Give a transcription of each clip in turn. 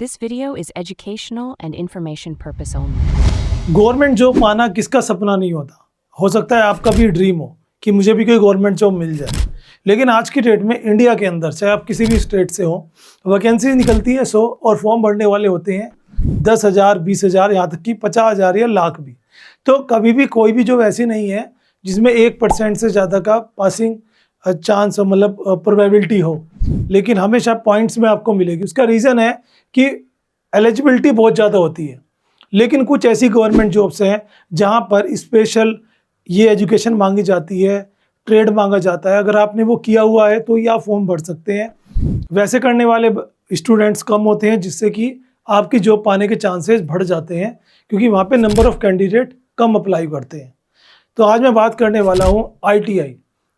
This video is educational and information purpose only. Government job पाना किसका सपना नहीं होता। हो सकता है आपका भी ड्रीम हो कि मुझे भी कोई गवर्नमेंट जॉब मिल जाए, लेकिन आज की डेट में इंडिया के अंदर चाहे आप किसी भी स्टेट से हो, वैकेंसी निकलती है 100 और फॉर्म भरने वाले होते हैं 10,000, 20,000, यहाँ तक कि 50,000 या लाख भी। तो कभी भी कोई भी जॉब ऐसी नहीं है जिसमें 1% से ज़्यादा का पासिंग चांस मतलब प्रोबेबिलिटी हो, लेकिन हमेशा पॉइंट्स में आपको मिलेगी। उसका रीज़न है कि एलिजिबिलिटी बहुत ज़्यादा होती है, लेकिन कुछ ऐसी गवर्नमेंट जॉब्स हैं जहाँ पर स्पेशल ये एजुकेशन मांगी जाती है, ट्रेड मांगा जाता है। अगर आपने वो किया हुआ है तो ये आप फॉर्म भर सकते हैं। वैसे करने वाले स्टूडेंट्स कम होते हैं, जिससे कि आपकी जॉब पाने के चांसेस बढ़ जाते हैं, क्योंकि वहाँ पे number of candidate come apply करते हैं। तो आज मैं बात करने वाला हूँ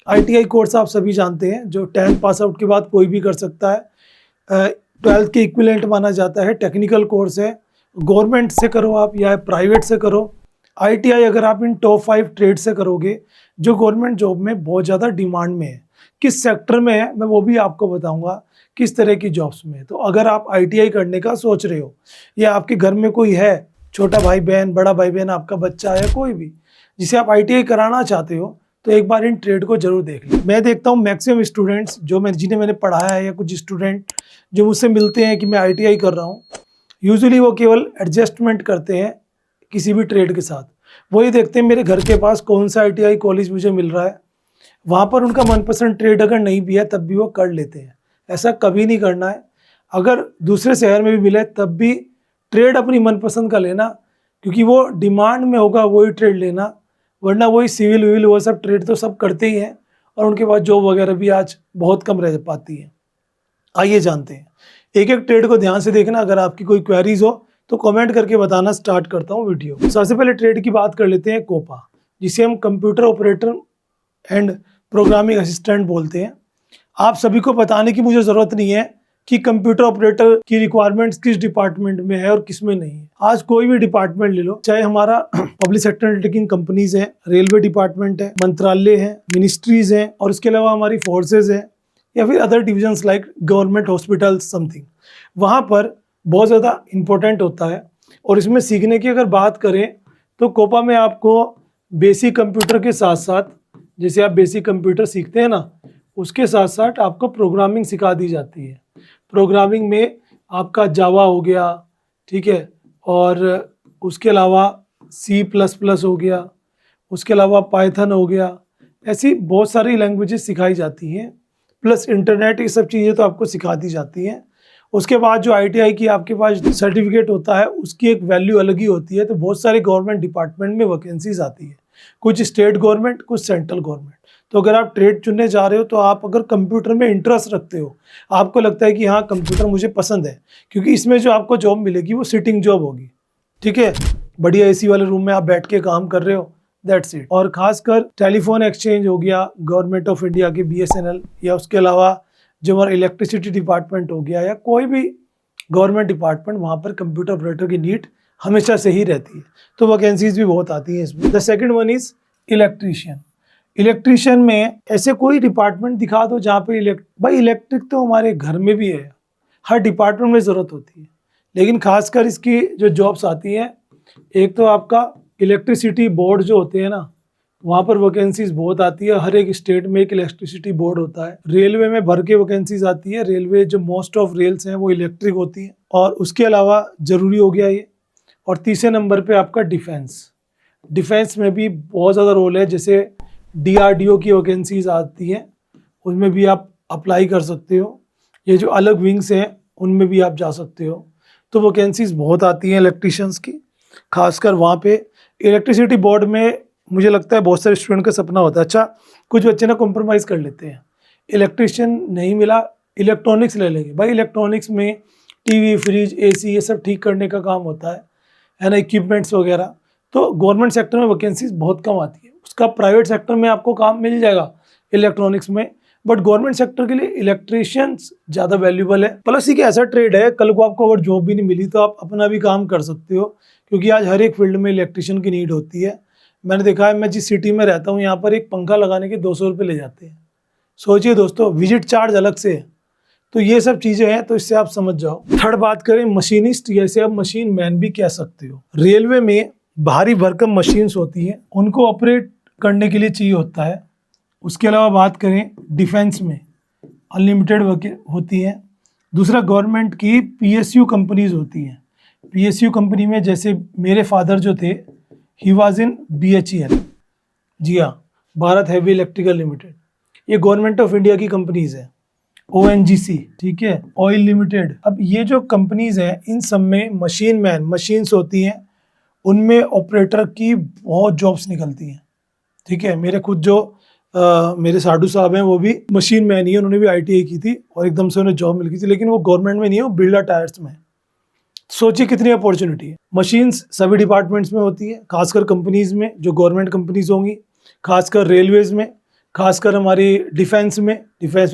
ITI कोर्स आप सभी जानते हैं, जो 10th पास आउट के बाद कोई भी कर सकता है। 12th के इक्विवेलेंट माना जाता है, टेक्निकल कोर्स है। गवर्नमेंट से करो आप या प्राइवेट से करो। ITI अगर आप इन टॉप 5 ट्रेड से करोगे जो गवर्नमेंट जॉब में बहुत ज़्यादा डिमांड में है, किस सेक्टर में है मैं वो भी आपको बताऊंगा, किस तरह की जॉब्स में। तो अगर आप ITI करने का सोच रहे हो या आपके घर में कोई है, छोटा भाई बहन, बड़ा भाई बहन, आपका बच्चा है, कोई भी जिसे आप ITI कराना चाहते हो, तो एक बार इन ट्रेड को जरूर देख लीजिए। मैं देखता हूँ मैक्सिमम स्टूडेंट्स जिन्हें मैंने पढ़ाया है, या कुछ स्टूडेंट जो मुझसे मिलते हैं कि मैं ITI कर रहा हूँ, यूजुअली वो केवल एडजस्टमेंट करते हैं किसी भी ट्रेड के साथ। वही देखते हैं मेरे घर के पास कौन सा ITI कॉलेज मुझे मिल रहा है, वहाँ पर उनका मनपसंद ट्रेड अगर नहीं भी है तब भी वो कर लेते हैं। ऐसा कभी नहीं करना है। अगर दूसरे शहर में भी मिले तब भी ट्रेड अपनी मनपसंद का लेना, क्योंकि वो डिमांड में होगा वही ट्रेड लेना, वरना वही सिविल विविल वो सब ट्रेड तो सब करते ही हैं, और उनके पास जॉब वगैरह भी आज बहुत कम रह पाती है। आइए जानते हैं, एक एक ट्रेड को ध्यान से देखना। अगर आपकी कोई क्वेरीज हो तो कमेंट करके बताना। स्टार्ट करता हूँ वीडियो। सबसे पहले ट्रेड की बात कर लेते हैं कोपा, जिसे हम computer operator and programming assistant बोलते हैं। आप सभी को बताने की मुझे ज़रूरत नहीं है कि कंप्यूटर ऑपरेटर की रिक्वायरमेंट्स किस डिपार्टमेंट में है और किस में नहीं है। आज कोई भी डिपार्टमेंट ले लो, चाहे हमारा पब्लिक सेक्टर अंडरटेकिंग कंपनीज है, रेलवे डिपार्टमेंट है, मंत्रालय है, मिनिस्ट्रीज हैं, और उसके अलावा हमारी फोर्सेज हैं, या फिर other divisions like government hospital something, वहाँ पर बहुत ज़्यादा इम्पोर्टेंट होता है। और इसमें सीखने की अगर बात करें तो कोपा में आपको बेसिक कंप्यूटर के साथ साथ, जैसे आप बेसिक कंप्यूटर सीखते हैं ना, उसके साथ साथ आपको प्रोग्रामिंग सिखा दी जाती है। प्रोग्रामिंग में आपका जावा हो गया, ठीक है, और उसके अलावा C++ हो गया, उसके अलावा पाइथन हो गया। ऐसी बहुत सारी लैंग्वेजेस सिखाई जाती हैं, प्लस इंटरनेट, ये सब चीज़ें तो आपको सिखा दी जाती हैं। उसके बाद जो ITI की आपके पास सर्टिफिकेट होता है, उसकी एक वैल्यू अलग ही होती है। तो बहुत सारे गवर्नमेंट डिपार्टमेंट में वैकेंसीज आती है, कुछ स्टेट गवर्नमेंट, कुछ सेंट्रल गवर्नमेंट। तो अगर आप ट्रेड चुनने जा रहे हो तो आप अगर कंप्यूटर में इंटरेस्ट रखते हो, आपको लगता है कि हाँ कंप्यूटर मुझे पसंद है, क्योंकि इसमें जो आपको जॉब मिलेगी वो सिटिंग जॉब होगी, ठीक है, बढ़िया AC वाले रूम में आप बैठ के काम कर रहे हो, दैट्स इट। और खासकर टेलीफोन एक्सचेंज हो गया गवर्नमेंट ऑफ इंडिया के BSNL, या उसके अलावा जो हमारा इलेक्ट्रिसिटी डिपार्टमेंट हो गया, या कोई भी गवर्नमेंट डिपार्टमेंट, वहाँ पर कंप्यूटर ऑपरेटर की नीड हमेशा से ही रहती है। तो वैकेंसीज भी बहुत आती हैं इसमें। The second one is electrician. Electrician में ऐसे कोई डिपार्टमेंट दिखा दो जहाँ पे भाई इलेक्ट्रिक तो हमारे घर में भी है, हर डिपार्टमेंट में ज़रूरत होती है, लेकिन खासकर इसकी जो जॉब्स आती हैं, एक तो आपका इलेक्ट्रिसिटी बोर्ड जो होते हैं ना, वहाँ पर वैकेंसीज बहुत आती है। हर एक स्टेट में एक इलेक्ट्रिसिटी बोर्ड होता है। रेलवे में भर के वैकेंसीज आती है। रेलवे जो मोस्ट ऑफ रेल्स हैं वो इलेक्ट्रिक होती है, और उसके अलावा ज़रूरी हो गया ये। और तीसरे नंबर पे आपका डिफेंस में भी बहुत ज़्यादा रोल है। जैसे DRDO की वैकेंसीज आती हैं, उनमें भी आप अप्लाई कर सकते हो। ये जो अलग विंग्स हैं उनमें भी आप जा सकते हो। तो वैकेंसीज बहुत आती हैं इलेक्ट्रीशियंस की, खासकर वहाँ पे। इलेक्ट्रिसिटी बोर्ड में मुझे लगता है बहुत सारे स्टूडेंट का सपना होता है। अच्छा, कुछ बच्चे ना कॉम्प्रोमाइज़ कर लेते हैं, इलेक्ट्रीशियन नहीं मिला इलेक्ट्रॉनिक्स ले लेंगे। भाई इलेक्ट्रॉनिक्स में TV, फ्रिज, AC ये सब ठीक करने का काम होता है ना, इक्विपमेंट्स वगैरह। तो गवर्नमेंट सेक्टर में वैकेंसीज बहुत कम आती है। उसका प्राइवेट सेक्टर में आपको काम मिल जाएगा इलेक्ट्रॉनिक्स में, बट गवर्नमेंट सेक्टर के लिए इलेक्ट्रीशियंस ज़्यादा वैल्यूबल है। प्लस ही ऐसा ट्रेड है, कल को आपको अगर जॉब भी नहीं मिली तो आप अपना भी काम कर सकते हो, क्योंकि आज हर एक फील्ड में इलेक्ट्रीशियन की नीड होती है। मैंने देखा है, मैं जिस सिटी में रहता हूँ यहाँ पर एक पंखा लगाने के 200 रुपये ले जाते हैं। सोचिए दोस्तों, विजिट चार्ज अलग से है। तो ये सब चीजें हैं, तो इससे आप समझ जाओ। थर्ड बात करें मशीनिस्ट, जैसे आप मशीन मैन भी कह सकते हो। रेलवे में भारी भरकम मशीन्स होती हैं, उनको ऑपरेट करने के लिए चाहिए होता है। उसके अलावा बात करें डिफेंस में अनलिमिटेड होती हैं। दूसरा गवर्नमेंट की PSU कंपनीज होती हैं। PSU कंपनी में जैसे मेरे फादर जो थे, ही वाज इन BHEL, जी हाँ, भारत हैवी इलेक्ट्रिकल लिमिटेड। ये गवर्नमेंट ऑफ इंडिया की कंपनीज है। ONGC, ठीक है, ऑयल लिमिटेड। अब ये जो कंपनीज हैं, इन सब में मशीन मैन, मशीन्स होती हैं, उनमें ऑपरेटर की बहुत जॉब्स निकलती हैं, ठीक है। मेरे खुद जो मेरे साडू साहब हैं, वो भी मशीन मैन ही है, उन्होंने भी ITI की थी और एकदम से उन्हें जॉब मिल गई थी, लेकिन वो गवर्नमेंट में नहीं है, वो बिरला टायर्स में है। सोचिए कितनी अपॉर्चुनिटी है। मशीन्स सभी डिपार्टमेंट्स में होती है, खासकर कंपनीज में, जो गवर्नमेंट कंपनीज होंगी, खासकर रेलवेज में, खासकर हमारी डिफेंस में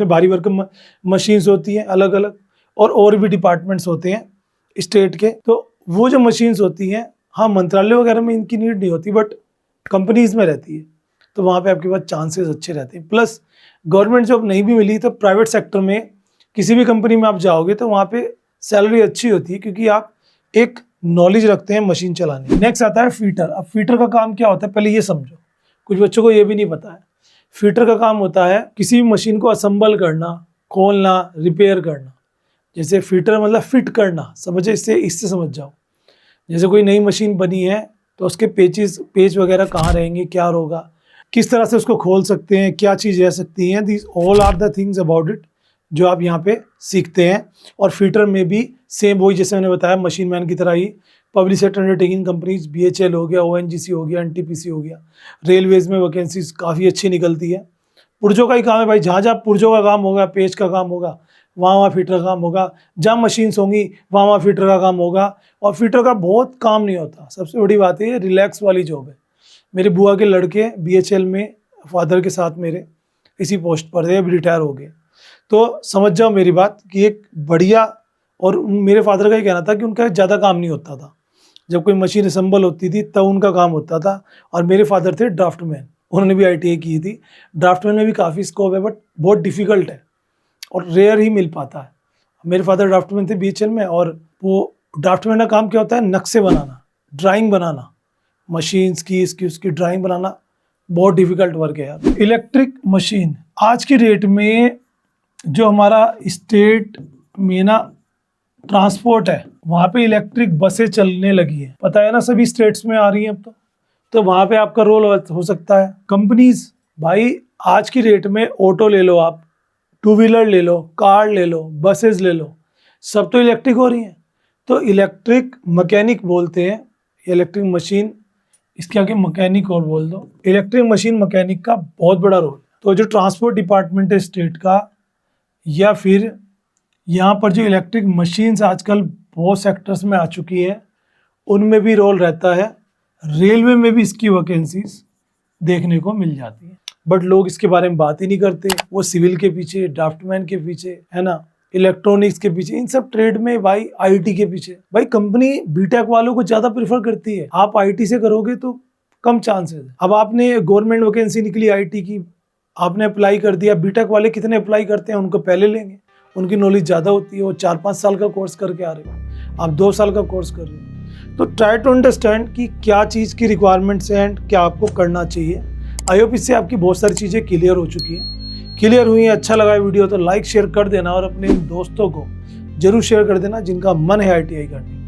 भारी भरकम मशीन्स होती हैं अलग अलग, और भी डिपार्टमेंट्स होते हैं स्टेट के। तो वो जो मशीन्स होती हैं, हाँ, मंत्रालय वगैरह में इनकी नीड नहीं होती, बट कंपनीज में रहती है, तो वहाँ पे आपके पास चांसेस अच्छे रहते हैं। प्लस गवर्नमेंट जॉब नहीं भी मिली तो प्राइवेट सेक्टर में किसी भी कंपनी में आप जाओगे तो वहाँ पे सैलरी अच्छी होती है, क्योंकि आप एक नॉलेज रखते हैं मशीन चलाने। नेक्स्ट आता है फीटर। अब फीटर का काम क्या होता है, पहले ये समझो, कुछ बच्चों को ये भी नहीं पता है। फीटर का काम होता है किसी भी मशीन को असेंबल करना, खोलना, रिपेयर करना। जैसे फीटर मतलब फिट करना, समझे, इससे समझ जाओ। जैसे कोई नई मशीन बनी है तो उसके पेच वगैरह कहाँ रहेंगे, क्या होगा, किस तरह से उसको खोल सकते हैं, क्या चीज़ रह सकती हैं, these all are the things about it जो आप यहाँ पे सीखते हैं। और फीटर में भी सेम वही, जैसे मैंने बताया, मशीन मैन की तरह ही public sector undertaking companies, BHEL हो गया, ONGC हो गया, NTPC हो गया। रेलवेज में वैकेंसीज काफ़ी अच्छी निकलती है। पुर्जों का ही काम है भाई, जहाँ जहाँ पुर्जों का काम होगा, पेज का काम होगा, वहाँ फीटर का काम होगा। जहाँ मशीन्स होंगी वहाँ फीटर का काम होगा। और फीटर का बहुत काम नहीं होता। सबसे बड़ी बात है, रिलैक्स वाली जॉब है। मेरे बुआ के लड़के BHEL में फादर के साथ मेरे इसी पोस्ट पर थे, अभी रिटायर हो गए। तो समझ जाओ मेरी बात कि एक बढ़िया, और मेरे फादर का ही कहना था कि उनका ज़्यादा काम नहीं होता था। जब कोई मशीन असेंबल होती थी तब उनका काम होता था। और मेरे फादर थे ड्राफ्टमैन, उन्होंने भी ITI की थी। ड्राफ्टमैन में भी काफ़ी स्कोप है, बट बहुत डिफ़िकल्ट है और रेयर ही मिल पाता है। मेरे फादर ड्राफ्टमैन थे BHEL में, और वो ड्राफ्टमैन का काम क्या होता है, नक्शे बनाना, ड्राइंग बनाना, मशीन्स की, इसकी उसकी ड्राइंग बनाना, बहुत डिफ़िकल्ट वर्क है यार। इलेक्ट्रिक मशीन आज की डेट में जो हमारा स्टेट में ना ट्रांसपोर्ट है, वहाँ पे इलेक्ट्रिक बसें चलने लगी है, पता है ना, सभी स्टेट्स में आ रही हैं अब तो वहाँ पे आपका रोल हो सकता है। कंपनीज भाई आज की डेट में, ऑटो ले लो आप, 2 व्हीलर ले लो, कार ले लो, बसेस ले लो, सब तो इलेक्ट्रिक हो रही हैं। तो इलेक्ट्रिक मैकेनिक बोलते हैं, इलेक्ट्रिक मशीन, इसके आगे मैकेनिक और बोल दो। इलेक्ट्रिक मशीन मैकेनिक का बहुत बड़ा रोल। तो जो ट्रांसपोर्ट डिपार्टमेंट है स्टेट का, या फिर यहाँ पर जो इलेक्ट्रिक मशीन्स आजकल बहुत सेक्टर्स में आ चुकी है, उनमें भी रोल रहता है। रेलवे में भी इसकी वैकेंसीज देखने को मिल जाती है, बट लोग इसके बारे में बात ही नहीं करते। वो सिविल के पीछे, ड्राफ्टमैन के पीछे, है ना, इलेक्ट्रॉनिक्स के पीछे, इन सब ट्रेड में भाई, IT के पीछे। भाई कंपनी BTech वालों को ज़्यादा प्रेफर करती है। आप IT से करोगे तो कम चांसेस है। अब आपने गवर्नमेंट वैकेंसी निकली IT की, आपने अप्लाई कर दिया, BTech वाले कितने अप्लाई करते हैं, उनको पहले लेंगे, उनकी नॉलेज ज़्यादा होती है। वो 4-5 साल का कोर्स करके आ रहे हो, आप 2 साल का कोर्स कर रहे हो। तो ट्राई टू अंडरस्टैंड कि क्या चीज़ की रिक्वायरमेंट्स हैं एंड क्या आपको करना चाहिए। आई होप इससे आपकी बहुत सारी चीज़ें क्लियर हो चुकी हैं। क्लियर हुई है, अच्छा लगा वीडियो तो लाइक शेयर कर देना, और अपने दोस्तों को जरूर शेयर कर देना जिनका मन है ITI करने।